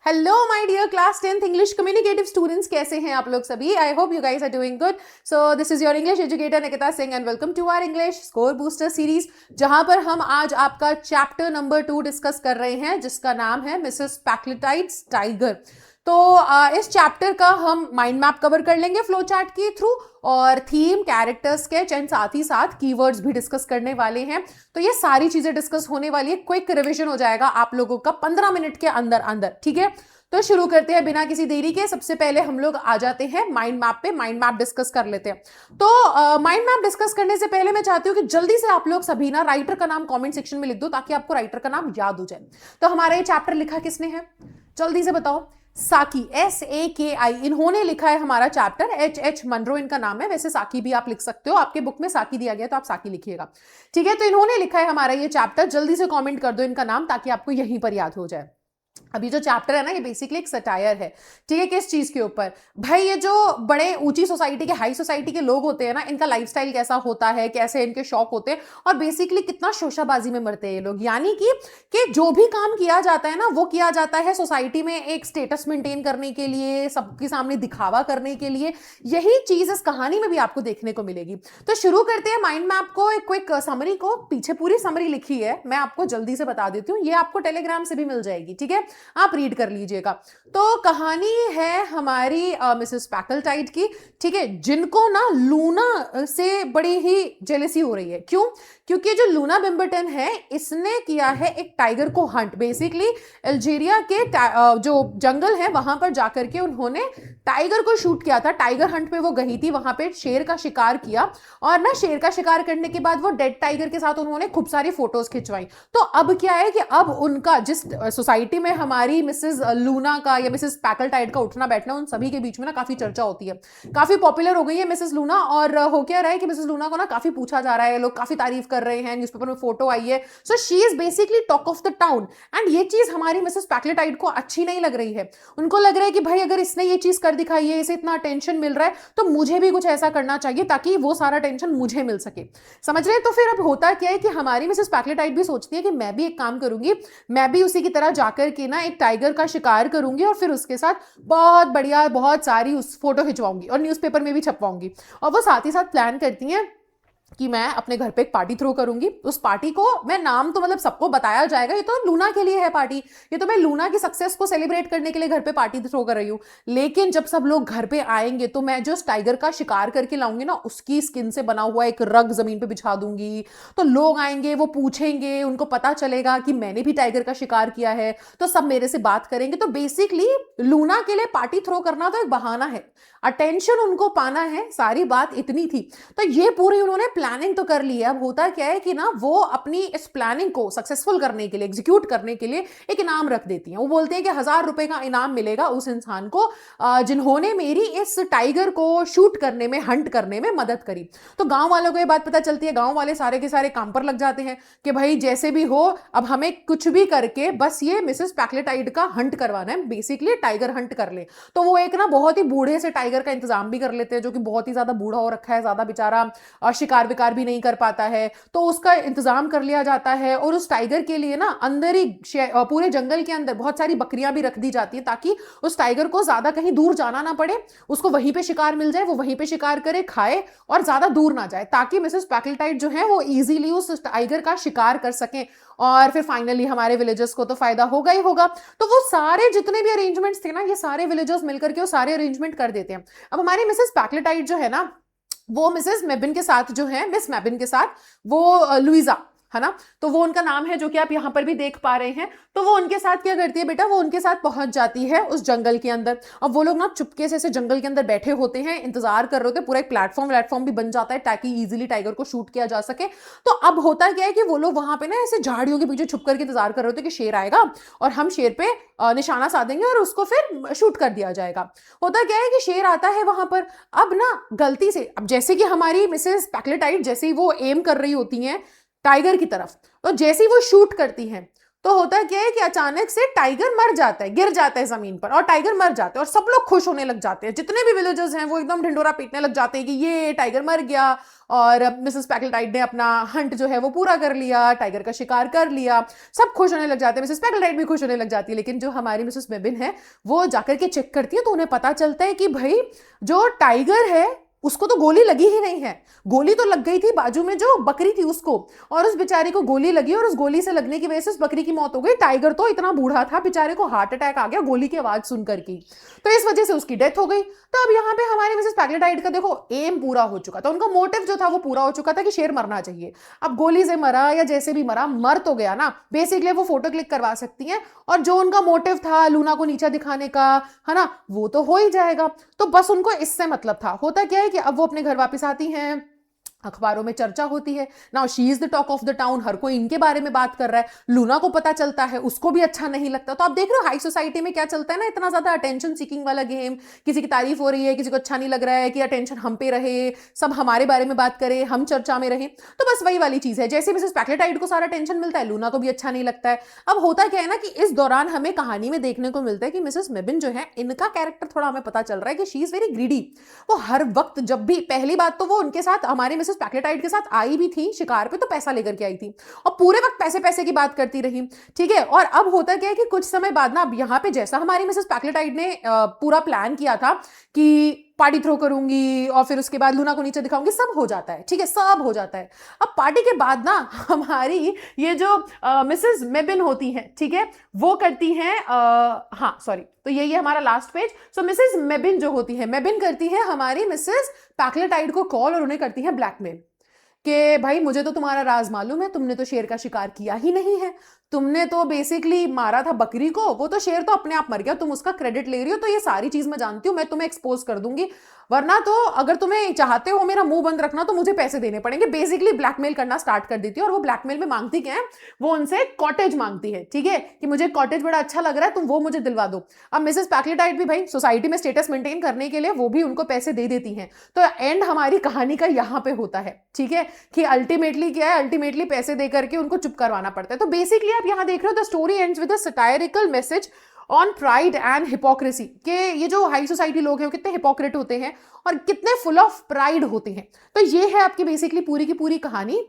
Hello my dear class 10th English communicative students, कैसे हैं आप लोग सभी। I hope you guys are doing good. So this is your English educator Nikita Singh and welcome to our English score booster series, जहां पर हम आज आपका चैप्टर नंबर 2 डिस्कस कर रहे हैं, जिसका नाम है मिसेस पैक्लेटाइड्स टाइगर। तो इस चैप्टर का हम माइंड मैप कवर कर लेंगे फ्लो चार्ट के थ्रू, और थीम, कैरेक्टर स्केच एंड साथ ही साथ कीवर्ड्स भी डिस्कस करने वाले हैं। तो ये सारी चीजें डिस्कस होने वाली है। क्विक रिवीजन हो जाएगा आप लोगों का 15 मिनट के अंदर अंदर, ठीक है। तो शुरू करते हैं बिना किसी देरी के। सबसे पहले हम लोग आ जाते हैं माइंड मैप पे, माइंड मैप डिस्कस कर लेते हैं। तो माइंड मैप डिस्कस करने से पहले मैं चाहती हूँ कि जल्दी से आप लोग सभी ना राइटर का नाम कमेंट सेक्शन में लिख दो, ताकि आपको राइटर का नाम याद हो जाए। तो हमारा ये चैप्टर लिखा किसने है, जल्दी से बताओ। साकी, SAKI, इन्होंने लिखा है हमारा चैप्टर। H मनरो इनका नाम है। वैसे साकी भी आप लिख सकते हो, आपके बुक में साकी दिया गया तो आप साकी लिखिएगा, ठीक है। तो इन्होंने लिखा है हमारा ये चैप्टर। जल्दी से कमेंट कर दो इनका नाम, ताकि आपको यहीं पर याद हो जाए। अभी जो चैप्टर है ना, ये बेसिकली एक सटायर है, ठीक है। किस चीज के ऊपर भाई, ये जो बड़े ऊंची सोसाइटी के, हाई सोसाइटी के लोग होते हैं ना, इनका लाइफस्टाइल कैसा होता है, कैसे इनके शौक होते हैं, और बेसिकली कितना शोशाबाजी में मरते हैं ये लोग। यानी कि जो भी काम किया जाता है ना, वो किया जाता है सोसाइटी में एक स्टेटस मेंटेन करने के लिए, सबके सामने दिखावा करने के लिए। यही चीज इस कहानी में भी आपको देखने को मिलेगी। तो शुरू करते हैं माइंड मैप को। एक क्विक समरी को, पीछे पूरी समरी लिखी है, मैं आपको जल्दी से बता देती हूँ। ये आपको टेलीग्राम से भी मिल जाएगी, ठीक है, आप रीड कर लीजिएगा। तो कहानी है हमारी मिसेस पैकलटाइड की, ठीक है, जिनको ना लूना से बड़ी ही जेलेसी हो रही है। क्यों? क्योंकि जो लूना बिम्बर्टन है, इसने किया है एक टाइगर को हंट। बेसिकली अल्जीरिया के जो जंगल है, वहां पर जाकर के उन्होंने टाइगर को शूट किया था। टाइगर हंट पे वो गई थी, वहां पे शेर का शिकार किया, और ना शेर का शिकार करने के बाद वो डेड टाइगर के साथ उन्होंने खूब सारी फोटोज खिंचवाई। तो अब क्या है कि अब उनका जिस सोसाइटी में हमारी मिसेस लूना का या मिसेस पैकलटाइड का उठना बैठना, उन सभी के बीच में ना काफी चर्चा होती है, काफी पॉपुलर हो गई है मिसेस लूना। और हो क्या रहा है कि मिसेस लूना को ना काफी पूछा जा रहा है, लोग काफी तारीफ कर रहे हैं, न्यूज़पेपर में फोटो आई है। So she is basically talk of the town. And ये चीज हमारी मिसेस पैकलटाइड को अच्छी नहीं लग रही है। उनको लग रहा है कि भाई, अगर इसने ये चीज कर दिखाई है, इसे इतना अटेंशन मिल रहा है, तो मुझे भी कुछ ऐसा करना चाहिए ताकि वो सारा टेंशन मुझे मिल सके। समझ रहे हैं? तो फिर अब होता क्या है कि हमारी मिसेस पैकलटाइड भी सोचती है कि मैं भी एक काम करूंगी, मैं भी उसी की तरह जाकर के ना एक टाइगर का शिकार करूंगी, और फिर उसके साथ बहुत बढ़िया, बहुत सारी उस फोटो खिंचवाऊंगी और न्यूज़पेपर में भी छपवाऊंगी। और वो साथ ही साथ प्लान करती हैं कि मैं अपने घर पे एक पार्टी थ्रो करूंगी। उस पार्टी को मैं नाम तो मतलब सबको बताया जाएगा, ये तो लूना के लिए है पार्टी, ये तो मैं लूना की सक्सेस को सेलिब्रेट करने के लिए घर पे पार्टी थ्रो कर रही हूँ। लेकिन जब सब लोग घर पे आएंगे, तो मैं जो टाइगर का शिकार करके लाऊंगी ना, उसकी स्किन से बना हुआ एक रग जमीन पे बिछा दूंगी। तो लोग आएंगे, वो पूछेंगे, उनको पता चलेगा कि मैंने भी टाइगर का शिकार किया है, तो सब मेरे से बात करेंगे। तो बेसिकली लूना के लिए पार्टी थ्रो करना तो एक बहाना है, अटेंशन उनको पाना है, सारी बात इतनी थी। तो ये पूरी उन्होंने प्लानिंग तो कर ली है। अब होता क्या है कि ना, वो अपनी इस प्लानिंग को सक्सेसफुल करने के लिए, एग्जीक्यूट करने के लिए एक इनाम रख देती हैं। वो बोलते हैं कि 1000 रुपए का इनाम मिलेगा उस इंसान को जिन्होंने मेरी इस टाइगर को शूट करने में, हंट करने में मदद करी। तो गांव वालों को ये बात पता चलती है। गांव वाले सारे के सारे काम पर लग जाते हैं कि भाई जैसे भी हो, अब हमें कुछ भी करके बस ये मिसेस पैकलेटाइड का हंट करवाना है, बेसिकली टाइगर हंट कर ले। तो वो एक ना बहुत ही बूढ़े से टाइगर का इंतजाम भी कर लेते हैं, जो कि बहुत ही ज्यादा बूढ़ा हो रखा है, ज्यादा बेचारा शिकार विकार भी नहीं कर पाता है। तो उसका इंतजाम कर लिया जाता है, और उस टाइगर के लिए ना अंदर ही पूरे जंगल के अंदर बहुत सारी बकरियां भी रख दी जाती है, ताकि उस टाइगर को ज्यादा कहीं दूर जाना ना पड़े, उसको वहीं पे शिकार मिल जाए, वो वहीं पे शिकार करे, खाए, और ज्यादा दूर ना जाए, ताकि मिसेस पैकलटाइड जो है वो इजीली उस टाइगर का शिकार कर सके। और फिर फाइनली हमारे विलेजर्स को तो फायदा होगा ही होगा। तो वो सारे जितने भी अरेंजमेंट्स थे ना, ये सारे विलेजर्स मिलकर के वो सारे अरेंजमेंट कर देते हैं। अब हमारी मिसेस पैकलेटाइड जो है ना, वो मिसेस मेबिन के साथ जो है, मिस मेबिन के साथ, वो लुइजा है ना, तो वो उनका नाम है, जो कि आप यहां पर भी देख पा रहे हैं। तो वो उनके साथ क्या करती है बेटा, वो उनके साथ पहुंच जाती है उस जंगल के अंदर। अब वो लोग ना चुपके से ऐसे जंगल के अंदर बैठे होते हैं, इंतजार कर रहे होते हैं। पूरा एक प्लेटफॉर्म भी बन जाता है, ताकि इजीली टाइगर को शूट किया जा सके। तो अब होता क्या है कि वो लोग वहां पे ना ऐसे झाड़ियों के पीछे छुप करके इंतजार कर रहे होते हैं कि शेर आएगा, और हम शेर पे निशाना साधेंगे और उसको फिर शूट कर दिया जाएगा। होता क्या है कि शेर आता है वहां पर। अब ना गलती से, अब जैसे कि हमारी मिसेस पैकलेटाइड जैसे ही वो एम कर रही होती हैं टाइगर की तरफ, तो जैसे ही वो शूट करती हैं, तो होता क्या है कि अचानक से टाइगर मर जाता है, गिर जाता है जमीन पर, और टाइगर मर जाता है, और सब लोग खुश होने लग जाते हैं, जितने भी विलेजर्स हैं वो एकदम ढिंडोरा पीटने लग जाते हैं कि ये टाइगर मर गया, और मिसेस पैकलेटाइड ने अपना हंट जो है वो पूरा कर लिया, टाइगर का शिकार कर लिया, सब खुश होने लग जाते हैं, मिसेस पैकलेटाइड भी खुश होने लग जाती है। लेकिन जो हमारी मिसेस मेबिन है वो जाकर के चेक करती है, तो उन्हें पता चलता है कि भाई जो टाइगर है उसको तो गोली लगी ही नहीं है, गोली तो लग गई थी बाजू में जो बकरी थी उसको, और उस बेचारी को गोली लगी, और उस गोली से लगने की वजह से उस बकरी की मौत हो गई। टाइगर तो इतना बूढ़ा था, बेचारे को हार्ट अटैक आ गया गोली की आवाज सुनकर की, तो इस वजह से उसकी डेथ हो गई। तो अब यहाँ पे हमारे मिसेस पैकलेटाइड का देखो एम पूरा हो चुका था, उनका मोटिव जो था वो पूरा हो चुका था कि शेर मरना चाहिए। अब गोली से मरा या जैसे भी मरा, मर तो गया ना, बेसिकली वो फोटो क्लिक करवा सकती हैं, और जो उनका मोटिव था लूना को नीचा दिखाने का, है ना, वो तो हो ही जाएगा। तो बस उनको इससे मतलब था। होता क्या है कि अब वो अपने घर वापस आती हैं, अखबारों में चर्चा होती है, now she is the talk of the town, हर कोई इनके बारे में बात कर रहा है। लूना को पता चलता है, उसको भी अच्छा नहीं लगता। तो आप देख रहे हो हाई सोसाइटी में क्या चलता है ना, इतना ज्यादा अटेंशन सीकिंग वाला गेम, किसी की तारीफ हो रही है, किसी को अच्छा नहीं लग रहा है कि अटेंशन हम पे रहे, सब हमारे बारे में बात करें, हम चर्चा में रहे। तो बस वही वाली चीज है, जैसे मिसेस पैकलेटाइड को सारा टेंशन मिलता है, लूना को भी अच्छा नहीं लगता है। अब होता क्या है ना कि इस दौरान हमें कहानी में देखने को मिलता है कि मिसेस मेबिन जो है, इनका कैरेक्टर थोड़ा हमें पता चल रहा है कि शी इज वेरी ग्रीडी। वो हर वक्त जब भी, पहली बात तो वो उनके साथ, हमारे मिसेस पैकलेटाइड के साथ आई भी थी शिकार पे, तो पैसा लेकर के आई थी, और पूरे वक्त पैसे पैसे की बात करती रही, ठीक है। और अब होता क्या है कि कुछ समय बाद ना, अब यहाँ पे जैसा हमारी मिसेस पैकलेटाइड ने पूरा प्लान किया था कि पार्टी थ्रो करूंगी और फिर उसके बाद लूना को नीचे दिखाऊंगी, सब हो जाता है, ठीक है, सब हो जाता है। अब पार्टी के बाद ना हमारी ये जो मिसेस मेबिन होती हैं, ठीक है, वो करती हैं, हाँ सॉरी, तो यही है हमारा लास्ट पेज। सो मिसेस मेबिन जो होती है, मेबिन करती है हमारी मिसेस पैकलेटाइड को कॉल, और उन्हें करती है ब्लैकमेल कि भाई मुझे तो तुम्हारा राज मालूम है, तुमने तो शेर का शिकार किया ही नहीं है, तुमने तो बेसिकली मारा था बकरी को, वो तो शेर तो अपने आप मर गया, तुम उसका क्रेडिट ले रही हो, तो ये सारी चीज मैं जानती हूँ, मैं तुम्हें एक्सपोज कर दूंगी, वरना तो अगर तुम्हें चाहते हो मेरा मुंह बंद रखना तो मुझे पैसे देने पड़ेंगे। बेसिकली ब्लैकमेल करना स्टार्ट कर देती है, और वो ब्लैकमेल में मांगती क्या है, वो उनसे कॉटेज मांगती है, ठीक है, कि मुझे कॉटेज बड़ा अच्छा लग रहा है, तुम वो मुझे दिलवा दो। अब मिसेस पैकलेटाइड भी भाई सोसाइटी में स्टेटस मेंटेन करने के लिए वो भी उनको पैसे दे देती हैं। तो एंड हमारी कहानी का यहाँ पे होता है, ठीक है, कि अल्टीमेटली क्या है, अल्टीमेटली पैसे दे करके उनको चुप करवाना पड़ता है। तो बेसिकली आप यहाँ देख रहे हो, the story ends with a satirical message on pride and hypocrisy, के ये जो हाई सोसाइटी लोग हैं वो कितने हिपोक्रेट होते हैं और कितने फुल ऑफ प्राइड होते हैं। तो ये है आपकी बेसिकली पूरी की पूरी कहानी।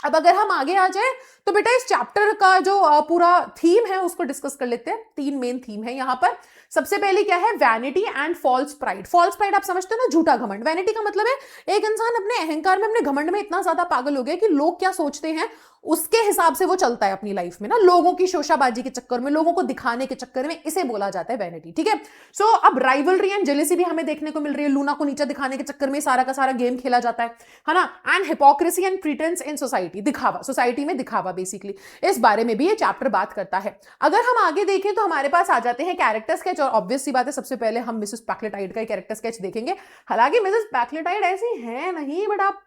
अब अगर हम आगे आ जाए तो बेटा इस चैप्टर का जो पूरा थीम है उसको डिस्कस कर लेते हैं। 3 मेन थीम है यहाँ पर। सबसे पहले क्या है, vanity and false pride. False pride आप समझते हो ना, झूठा घमंड। वैनिटी का मतलब है एक इंसान अपने अहंकार में, अपने घमंड में इतना ज्यादा पागल हो गया कि लोग क्या सोचते हैं उसके हिसाब से वो चलता है अपनी लाइफ में ना, लोगों की शोशाबाजी के चक्कर में, लोगों को दिखाने के चक्कर में, इसे बोला जाता है वैनिटी, ठीक है। सो अब राइवलरी एंड जेलेसी भी हमें देखने को मिल रही है, लूना को नीचा दिखाने के चक्कर में सारा का सारा गेम खेला जाता है ना। And hypocrisy and प्रीटेंस in society, दिखावा, सोसाइटी में दिखावा, बेसिकली इस बारे में भी ये चैप्टर बात करता है। अगर हम आगे देखें तो हमारे पास आ जाते हैं कैरेक्टर स्केच, और ऑब्वियस सी बात है सबसे पहले हम मिसेस पैकलेटाइड का कैरेक्टर स्केच देखेंगे। हालांकि मिसेस पैकलेटाइड ऐसी है नहीं, बट आप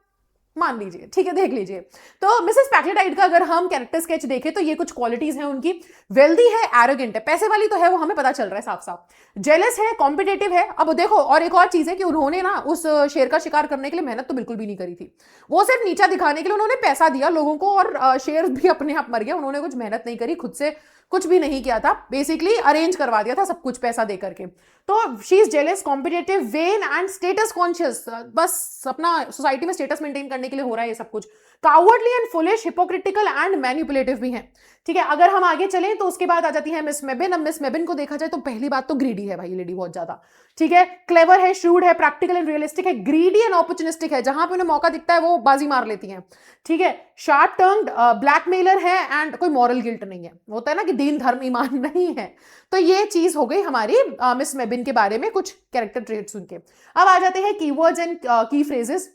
मान लीजिए, ठीक है, देख लीजिए। तो मिसेस पैकलेटाइड का अगर हम कैरेक्टर स्केच देखें तो ये कुछ क्वालिटीज हैं उनकी। वेल्दी है, एरोगेंट है, पैसे वाली तो है, वो हमें पता चल रहा है साफ साफ। जेलस है, कॉम्पिटेटिव है। अब देखो, और एक और चीज है कि उन्होंने ना उस शेर का शिकार करने के लिए मेहनत तो बिल्कुल भी नहीं करी थी, वो सिर्फ नीचा दिखाने के लिए उन्होंने पैसा दिया लोगों को, और शेर भी अपने आप मर गया। उन्होंने कुछ मेहनत नहीं करी, खुद से कुछ भी नहीं किया था, बेसिकली अरेंज करवा दिया था सब कुछ पैसा दे करके। तो she is jealous, competitive, when and status conscious. बस अपना सोसाइटी में स्टेटस मेंटेन करने के लिए हो रहा है ये सब कुछ। Cowardly and foolish, hypocritical and manipulative भी हैं, ठीक है। अगर हम आगे चलें तो उसके बाद आ जाती है मिस मेबिन। अब मिस मेबिन को देखा जाए तो पहली बात तो ग्रीडी है भाई, लेडी बहुत ज्यादा, ठीक है। क्लेवर है, श्रूड है, प्रैक्टिकल एंड रियलिस्टिक है, ग्रीडी एंड अपॉर्चुनिस्टिक है, जहां पे उन्हें मौका दिखता है वो बाजी मार लेती हैं, ठीक है। शार्प टर्म्ड, ब्लैकमेलर है, एंड कोई मॉरल गिल्ट नहीं है, होता है ना कि दीन धर्म ईमान नहीं है। तो ये चीज हो गई हमारी मिस मेबिन के बारे में कुछ कैरेक्टर ट्रेट्स उनके। अब आ जाते हैं कीवर्ड्स एंड की फ्रेजेस।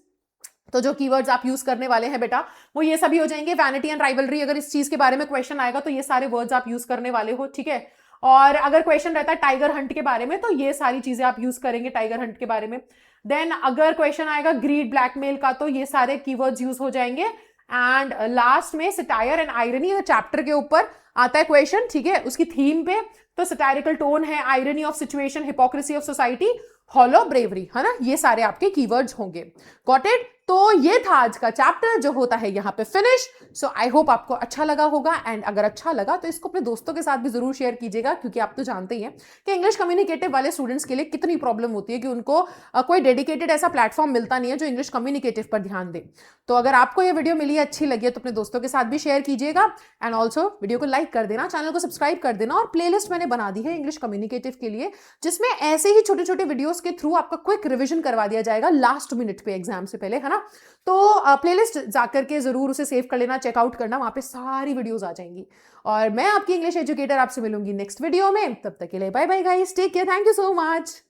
तो जो कीवर्ड्स आप यूज करने वाले हैं बेटा वो ये सभी हो जाएंगे। वैनिटी एंड राइवलरी, अगर इस चीज के बारे में क्वेश्चन आएगा तो ये सारे वर्ड्स आप यूज करने वाले हो, ठीक है। और अगर क्वेश्चन रहता है टाइगर हंट के बारे में तो ये सारी चीजें आप यूज करेंगे टाइगर हंट के बारे में। देन अगर क्वेश्चन आएगा ग्रीड, ब्लैकमेल का तो ये सारे कीवर्ड्स यूज हो जाएंगे। एंड लास्ट में सटायर एंड आयरनी, चैप्टर के ऊपर आता है क्वेश्चन, ठीक है, उसकी थीम पे। तो सटायरिकल टोन है, irony of situation, hypocrisy of society, hollow bravery, है ना, ये सारे आपके कीवर्ड्स होंगे। Got it? तो ये था आज का चैप्टर जो होता है यहाँ पे फिनिश। सो आई होप आपको अच्छा लगा होगा, एंड अगर अच्छा लगा तो इसको अपने दोस्तों के साथ भी जरूर शेयर कीजिएगा, क्योंकि आप तो जानते ही हैं कि इंग्लिश कम्युनिकेटिव वाले स्टूडेंट्स के लिए कितनी प्रॉब्लम होती है कि उनको कोई डेडिकेटेड ऐसा प्लेटफॉर्म मिलता नहीं है जो इंग्लिश कम्युनिकेटिव पर ध्यान दे। तो अगर आपको ये वीडियो मिली, अच्छी लगी है, तो अपने दोस्तों के साथ भी शेयर कीजिएगा, एंड ऑल्सो वीडियो को लाइक कर देना, चैनल को सब्सक्राइब कर देना, और प्लेलिस्ट मैंने बना दी है इंग्लिश कम्युनिकेटिव के लिए, जिसमें ऐसे ही छोटे छोटे वीडियोस के थ्रू आपका क्विक रिवीजन करवा दिया जाएगा लास्ट मिनट पे एग्जाम से पहले, है ना। तो प्लेलिस्ट जाकर के जरूर उसे सेव कर लेना, चेकआउट करना, वहां पे सारी वीडियोस आ जाएंगी। और मैं आपकी इंग्लिश एजुकेटर आपसे मिलूंगी नेक्स्ट वीडियो में। तब तक के लिए bye bye guys, take care, thank you so much.